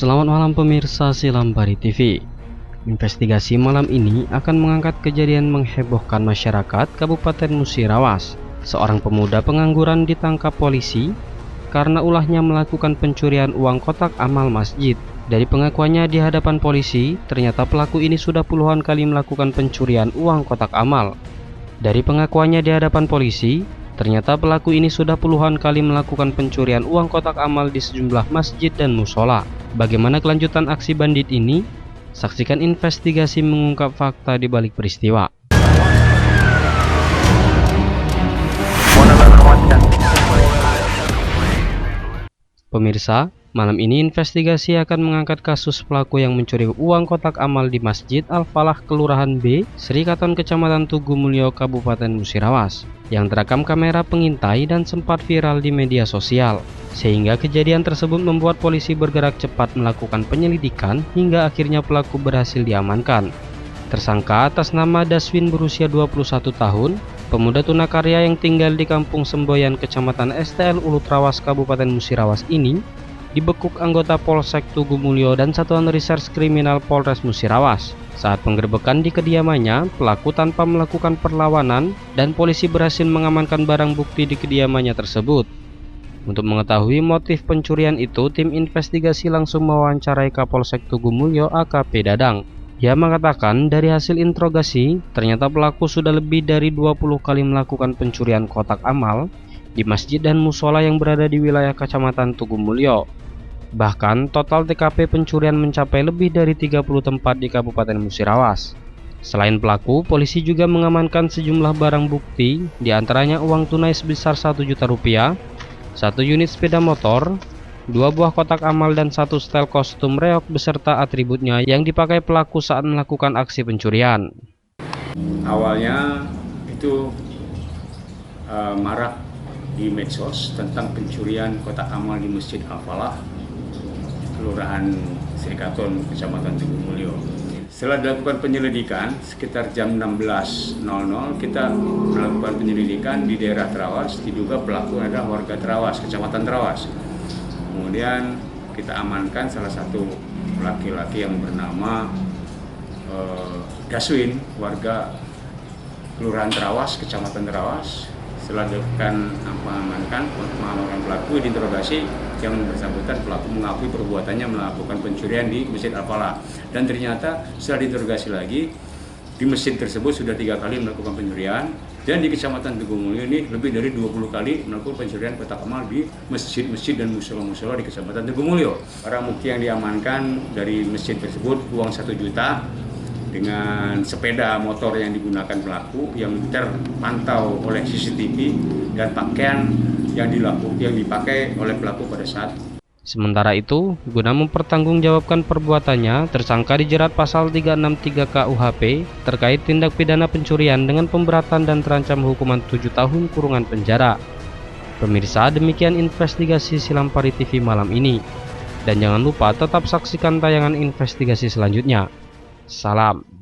Selamat malam pemirsa Silampari TV. Investigasi malam ini akan mengangkat kejadian menghebohkan masyarakat Kabupaten Musirawas. Seorang pemuda pengangguran ditangkap polisi karena ulahnya melakukan pencurian uang kotak amal masjid. Dari pengakuannya di hadapan polisi, ternyata pelaku ini sudah puluhan kali melakukan pencurian uang kotak amal. Dari pengakuannya di hadapan polisi, ternyata pelaku ini sudah puluhan kali melakukan pencurian uang kotak amal di sejumlah masjid dan musola. Bagaimana kelanjutan aksi bandit ini? Saksikan investigasi mengungkap fakta di balik peristiwa. Pemirsa, malam ini investigasi akan mengangkat kasus pelaku yang mencuri uang kotak amal di Masjid Al-Falah Kelurahan B, Serikaton Kecamatan Tugu Mulyo, Kabupaten Musirawas, yang terekam kamera pengintai dan sempat viral di media sosial. Sehingga kejadian tersebut membuat polisi bergerak cepat melakukan penyelidikan hingga akhirnya pelaku berhasil diamankan. Tersangka atas nama Daswin berusia 21 tahun, pemuda tunakarya yang tinggal di Kampung Semboyan, Kecamatan STL Ulu Trawas, Kabupaten Musirawas ini dibekuk anggota Polsek Tugu Mulyo dan Satuan Reserse Kriminal Polres Musirawas. Saat penggerbekan di kediamannya, pelaku tanpa melakukan perlawanan dan polisi berhasil mengamankan barang bukti di kediamannya tersebut. Untuk mengetahui motif pencurian itu, tim investigasi langsung mewawancarai Kapolsek Tugu Mulyo AKP Dadang. Ia mengatakan dari hasil interogasi, ternyata pelaku sudah lebih dari 20 kali melakukan pencurian kotak amal di masjid dan musola yang berada di wilayah Kecamatan Tugu Mulyo. Bahkan total TKP pencurian mencapai lebih dari 30 tempat di Kabupaten Musirawas. Selain pelaku, polisi juga mengamankan sejumlah barang bukti, diantaranya uang tunai sebesar 1 juta rupiah, 1 unit sepeda motor, 2 buah kotak amal dan 1 setel kostum reok beserta atributnya yang dipakai pelaku saat melakukan aksi pencurian. Awalnya itu marak di medsos tentang pencurian kotak amal di Masjid Al-Falah, Kelurahan Serikaton, Kecamatan Tugu Mulyo. Setelah dilakukan penyelidikan sekitar jam 16.00 kita melakukan penyelidikan di daerah Trawas, diduga pelaku adalah warga Trawas, Kecamatan Trawas. Kemudian kita amankan salah satu laki-laki yang bernama Daswin, warga Kelurahan Trawas, Kecamatan Trawas. Setelah dilakukan mengamankan pelaku, diinterogasi, yang bersangkutan pelaku mengakui perbuatannya melakukan pencurian di Masjid Al-Falah. Dan ternyata setelah diinterogasi lagi, di masjid tersebut sudah 3 kali melakukan pencurian, dan di Kecamatan Tugu Mulyo ini lebih dari 20 kali melakukan pencurian kotak amal di masjid-masjid dan musola-musola di Kecamatan Tugu Mulyo. Barang bukti yang diamankan dari masjid tersebut uang 1 juta dengan sepeda motor yang digunakan pelaku yang terpantau oleh CCTV dan pakaian yang dipakai oleh pelaku pada saat. Sementara itu, guna mempertanggungjawabkan perbuatannya, tersangka dijerat pasal 363 KUHP terkait tindak pidana pencurian dengan pemberatan dan terancam hukuman 7 tahun kurungan penjara. Pemirsa, demikian investigasi Silampari TV malam ini. Dan jangan lupa tetap saksikan tayangan investigasi selanjutnya. Salam.